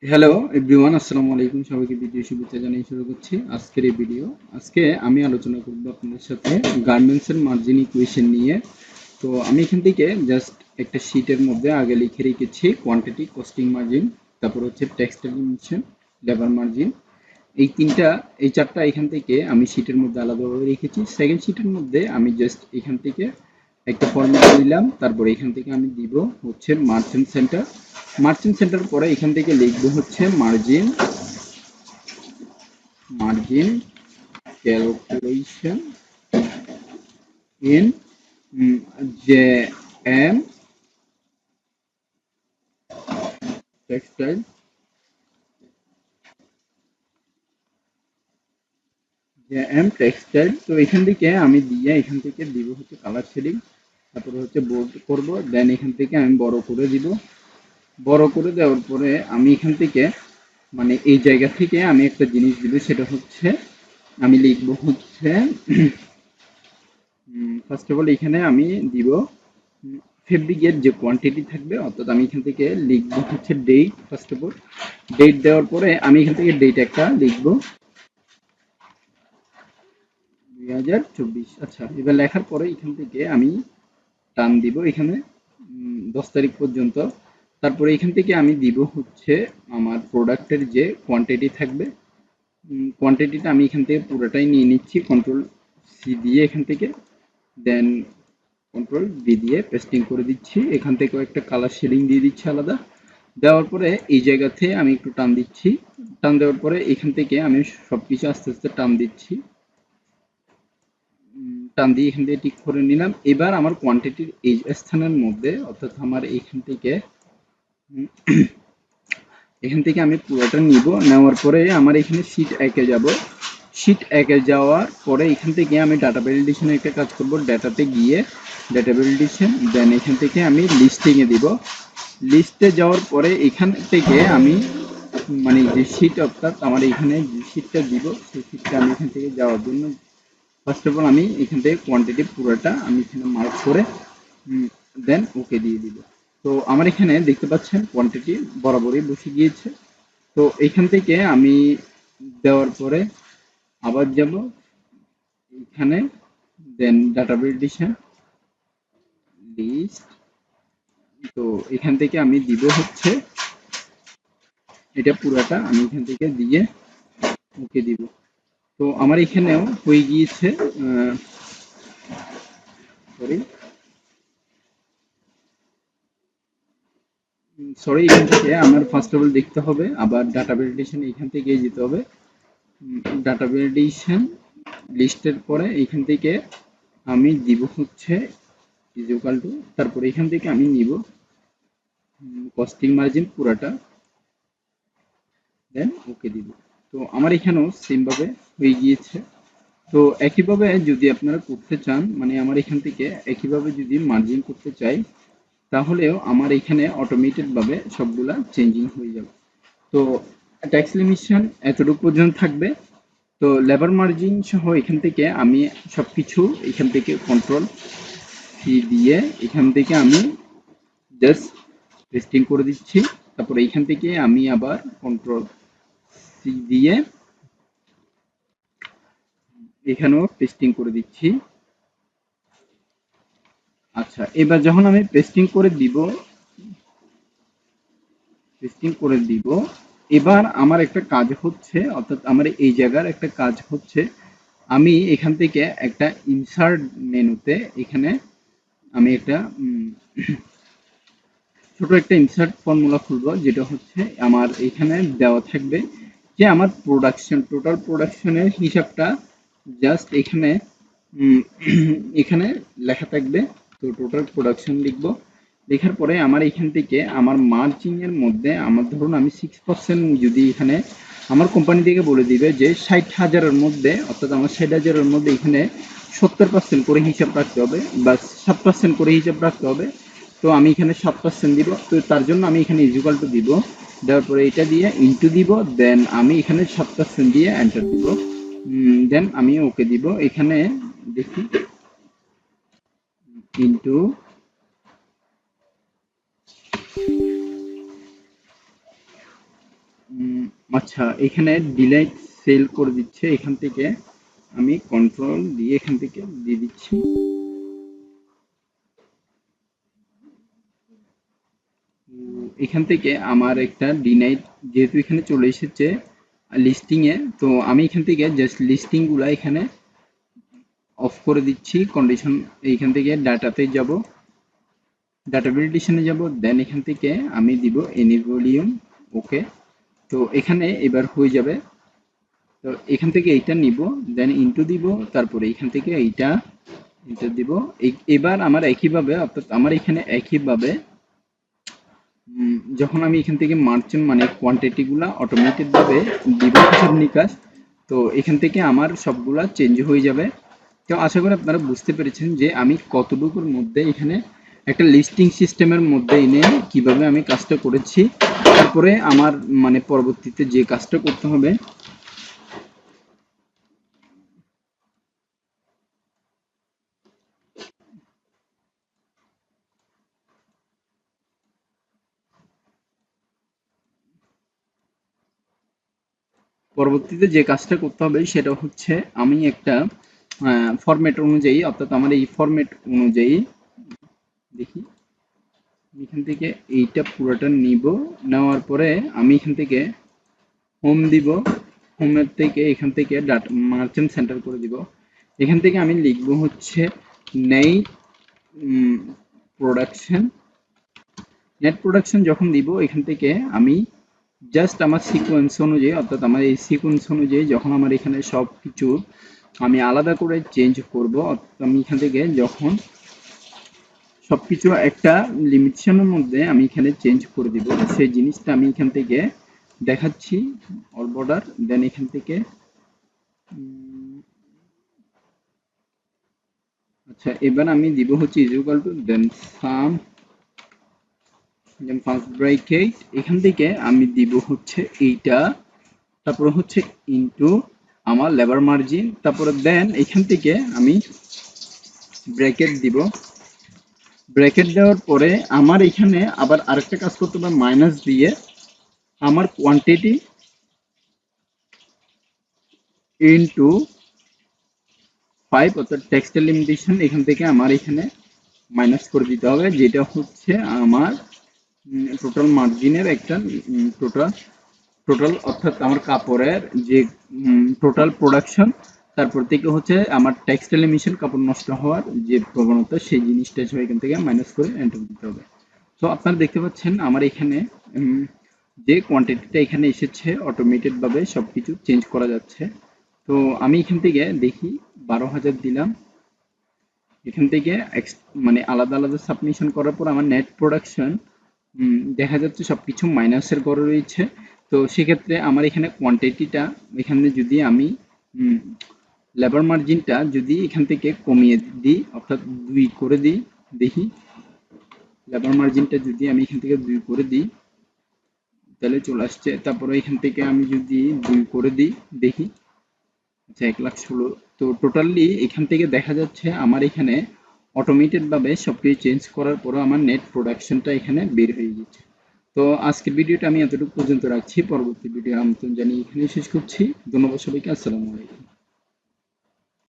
Hello everyone, আসসালামু আলাইকুম। সবাইকে ভিডিও শুভেচ্ছা জানিয়ে শুরু করছি আজকের এই ভিডিও। আজকে আমি আলোচনা করব আপনাদের সাথে গার্মেন্টসের মার্জিন ইকুয়েশন নিয়ে। তো আমি এখান থেকে জাস্ট একটা শীটের মধ্যে আগে লিখে রেখেছি কোয়ান্টিটি, কস্টিং মার্জিন, তারপর হচ্ছে টেক্সটাইল ইমিশন, লেবার মার্জিন। এই চারটা এখান থেকে আমি শীটের মধ্যে আলাদাভাবে রেখেছি। সেকেন্ড শীটের মধ্যে আমি জাস্ট এখান থেকে একটা ফর্মুলা দিলাম, তারপরে এখান থেকে আমি দিব হচ্ছে মার্চেন্ট সেন্টার। মার্চেন্ট সেন্টার পরে এখান থেকে লিখবো হচ্ছে margin, margin calculation in J M textile, J M textile. তো এখান থেকে আমি দিয়ে এখান থেকে দিব হচ্ছে কালার শেডিং, তারপরে হচ্ছে বোল্ড করব, দেন এখান থেকে আমি বড় করে দিব। বড় করে দেওয়ার পরে আমি এখান থেকে মানে এই জায়গা থেকে আমি একটা জিনিস দিব, সেটা হচ্ছে আমি লিখবো হচ্ছে ফার্স্ট অফ অল এখানে আমি দিব ফেব্রিকের যে কোয়ান্টিটি থাকবে, অর্থাৎ আমি এখান থেকে লিখবো হচ্ছে date. First of all date দেওয়ার পরে আমি এখান থেকে ডেট একটা লিখবো 2024। আচ্ছা, এবার লেখার পরে এখান থেকে আমি টান দিব এখানে 10 তারিখ পর্যন্ত। তারপরে এখান থেকে আমি দিব হচ্ছে আমার প্রোডাক্টের যে কোয়ান্টিটি থাকবে, কোয়ান্টিটিটা আমি এখান থেকে পুরোটাই নিয়ে নিচ্ছি কন্ট্রোল সি দিয়ে এখান থেকে, দেন কন্ট্রোল বি দিয়ে পেস্টিং করে দিচ্ছি। এখান থেকেও একটা কালার শেডিং দিয়ে দিচ্ছি আলাদা। দেওয়ার পরে এই জায়গাতে আমি একটু টান দিচ্ছি। টান দেওয়ার পরে এখান থেকে আমি সবকিছু আস্তে আস্তে টান দিচ্ছি। টান দিয়ে এখান থেকে ঠিক করে নিলাম। এবার আমার কোয়ান্টিটির এই স্থানের মধ্যে, অর্থাৎ আমার এখান থেকে আমি পুরোটা নিব। নেওয়ার পরে আমার এখানে শীট একে যাব। শীট একে যাওয়ার পরে এখান থেকে আমি ডাটা ভ্যালিডেশনে একটা কাজ করব। ডাটাতে গিয়ে ডাটা ভ্যালিডেশন, দেন এখান থেকে আমি লিস্টিংয়ে দিব। লিস্টে যাওয়ার পরে এখান থেকে আমি মানে যে শীট, অর্থাৎ আমার এখানে যে শীটটা দিব সেই শীটটা আমি এখান থেকে যাওয়ার জন্য ফার্স্ট অফ অল আমি এখান থেকে কোয়ান্টিটি পুরোটা আমি এখানে মার্ক করে দেন ওকে দিয়ে দিব। তো আমার এখানে দেখতে পাচ্ছেন কোয়ান্টিটি বরাবরই বসে গিয়েছে। তো এখান থেকে আমি দেওয়ার পরে আবার যাব এখানে, দেন ডাটা ভ্যালিডেশন, লিস্ট। তো এখান থেকে আমি দিব হচ্ছে এটা পুরাটা আমি এখান থেকে দিয়ে ওকে দিব। তো আমার এখানেও হয়ে গিয়েছে। সরি সরি এখান থেকে আমার ফার্স্ট অফ অল দেখতে হবে, আবার ডাটা ভ্যালিডেশন এখান থেকে যেতে হবে। ডাটা ভ্যালিডেশন লিস্টের পরে এখান থেকে আমি দিব হচ্ছে ইজ ইকুয়াল টু, তারপরে এখান থেকে আমি নিব কস্টিং মার্জিন পুরাটা, দেন ওকে দিব। তো আমার এখানেও সেম ভাবে হয়ে গিয়েছে। তো একইভাবে যদি আপনারা করতে চান, মানে আমার এখান থেকে একইভাবে যদি মার্জিন করতে চাই, তাহলেও আমার এখানে অটোমেটেড ভাবে সবগুলা চেঞ্জিং হয়ে যাবে। তো ট্যাক্স লিমিশন এতটুকু পর্যন্ত থাকবে। তো লেবার মার্জিন সহ এখান থেকে আমি সবকিছু এখান থেকে কন্ট্রোল সি দিয়ে এখান থেকে আমি জাস্ট পেস্টিং করে দিচ্ছি। তারপরে এইখান থেকে আমি আবার কন্ট্রোল সি দিয়ে এখানেও পেস্টিং করে দিচ্ছি। আচ্ছা, এবার যখন আমি পেস্টিং করে দিব, এবার আমার একটা কাজ হচ্ছে, অর্থাৎ আমার এই জায়গার একটা কাজ হচ্ছে, আমি এখান থেকে একটা ইনসার্ট মেনুতে এখানে আমি একটা ছোট একটা ইনসার্ট ফর্মুলা খুলবো, যেটা হচ্ছে আমার এখানে দেওয়া থাকবে যে আমার প্রোডাকশন, টোটাল প্রোডাকশনের হিসাবটা জাস্ট এখানে এখানে লেখা থাকবে। তো টোটাল প্রোডাকশন লিখবো। লেখার পরে আমার এখান থেকে আমার মার্জিন এর মধ্যে আমার ধরুন আমি 6% যদি এখানে আমার কোম্পানি থেকে বলে দিবে যে 60,000-এর মধ্যে, অর্থাৎ আমার 60,000-এর মধ্যে এখানে 70% করে হিসাব রাখতে হবে বা 7% করে হিসাব রাখতে হবে। তো আমি এখানে 7% দিব। তো তার জন্য আমি এখানে ইকুয়াল টু দিব, দেওয়ার পরে এটা দিয়ে ইনটু দিব, দেন আমি এখানে 7% দিয়ে এন্টার দিব, দেন আমি ওকে দিব। এখানে দেখি ইনটু আচ্ছা, এখানে ডিলাইট সেল করে দিচ্ছে, এখান থেকে আমি কন্ট্রোল দিয়ে এখান থেকে দিয়ে দিচ্ছি। এখান থেকে আমার একটা ডিনাইট যেহেতু এখানে চলে এসেছে লিস্টিং এ, তো আমি এখান থেকে জাস্ট লিস্টিং গুলা এখানে অফ করে দিচ্ছি। কন্ডিশন এইখান থেকে ডাটাতে যাব, ডাটা ভ্যালিডেশনে যাব, দেন এখান থেকে আমি দিব এনি ভলিউম। ওকে, তো এখানে এবার হয়ে যাবে। তো এখান থেকে এইটা নিব, দেন ইনটু দিব, তারপরে এখান থেকে এইটা ইনটু দিব। এবার আমার একইভাবে, অর্থাৎ আমার এখানে একইভাবে যখন আমি এখান থেকে মার্চেন্ট মানে কোয়ান্টিটি গুলা অটোমেটেড ভাবে দিব হিসাব নিকাশ, তো এখান থেকে আমার সবগুলা চেঞ্জ হয়ে যাবে। তো আশা করি আপনারা বুঝতে পেরেছেন যে আমি কতটুকুর মধ্যে এখানে একটা লিস্টিং সিস্টেমের মধ্যে এনে কিভাবে আমি কাজটা করেছি। তারপরে আমার মানে পরবর্তীতে যে কাজটা করতে হবে, পরবর্তীতে যে কাজটা করতে হবে সেটা হচ্ছে আমি একটা ফরম্যাট অনুযায়ী, অর্থাৎ আমার এই ফরম্যাট অনুযায়ী দেখি এখান থেকে এইটা পুরোটা নিব। নেওয়ার পরে আমি এখান থেকে হোম দিব, হোমের থেকে এখান থেকে ডাটা মার্চেন্ট সেন্টার করে দিব। এখান থেকে আমি লিখবো হচ্ছে নেই প্রোডাকশন। নেট প্রোডাকশন যখন দিব এখান থেকে আমি জাস্ট আমার সিকোয়েন্স অনুযায়ী, অর্থাৎ আমার এই সিকোয়েন্স অনুযায়ী যখন আমার এখানে সব কিছু আমি আলাদা করে চেঞ্জ করব, অর্থাৎ আমি এখান থেকে যখন সবকিছু একটা লিমিটেশনের মধ্যে আমি এখানে চেঞ্জ করে দিব, সেই জিনিসটা আমি এখান থেকে দেখাচ্ছি। অল বর্ডার, দেন এখান থেকে আচ্ছা এবার আমি দিব হচ্ছে is equal to then sum, then first bracket, এখান থেকে আমি দিব হচ্ছে এইটা, তারপরে হচ্ছে ইনটু আমার লেবার মার্জিন, তারপরে দেন এখান থেকে আমি ব্র্যাকেট দিব। ব্র্যাকেট দেওয়ার পরে আমার এখানে আবার আরেকটা কাজ করতে হবে, মাইনাস দিয়ে আমার কোয়ান্টিটি ইনটু 5, অর্থাৎ টেক্সটাইল লিমিটেশন এখান থেকে আমার এখানে মাইনাস করে দিতে হবে, যেটা হচ্ছে আমার টোটাল মার্জিনের একটা টোটাল টোটাল অর্থাৎ আমার কাপড়ের যে টোটাল প্রোডাকশন, তারপর থেকে হচ্ছে আমার টেক্সটাইল এমিশন, কাপড় নষ্ট হওয়ার যে প্রবণতা, সেই জিনিসটা এখান থেকে মাইনাস করে এন্টার দিতে হবে। তো আপনারা দেখতে পাচ্ছেন আমার এখানে যে কোয়ান্টিটিটা এখানে এসেছে অটোমেটেড ভাবে সবকিছু চেঞ্জ করা যাচ্ছে। তো আমি এখান থেকে দেখি 12,000 দিলাম, এখান থেকে মানে আলাদা আলাদা সাবমিশন করার পর আমার নেট প্রোডাকশন দেখা যাচ্ছে সবকিছু মাইনাসের ঘরে রয়েছে। তো সেক্ষেত্রে আমার এখানে কোয়ান্টিটিটা এখানে যদি আমি লেবার মার্জিনটা যদি এখান থেকে কমিয়ে দিই, অর্থাৎ 2 করে দিই, দেখি লেবার মার্জিনটা যদি আমি এখান থেকে 2 করে দিই তাহলে চলে আসছে। তারপরে এখান থেকে আমি যদি 2 করে দিই দেখি, আচ্ছা 1,16,000। তো টোটালি এখান থেকে দেখা যাচ্ছে আমার এখানে অটোমেটেড ভাবে সবকিছু চেঞ্জ করার পরও আমার নেট প্রোডাকশনটা এখানে বের হয়ে যাচ্ছে। তো আজকের ভিডিওটা আমি এতটুকু পর্যন্ত রাখছি, পরবর্তী ভিডিও আমন্ত্রণ জানিয়ে এখানেই শেষ করছি। ধন্যবাদ সবাইকে, আসসালামু আলাইকুম।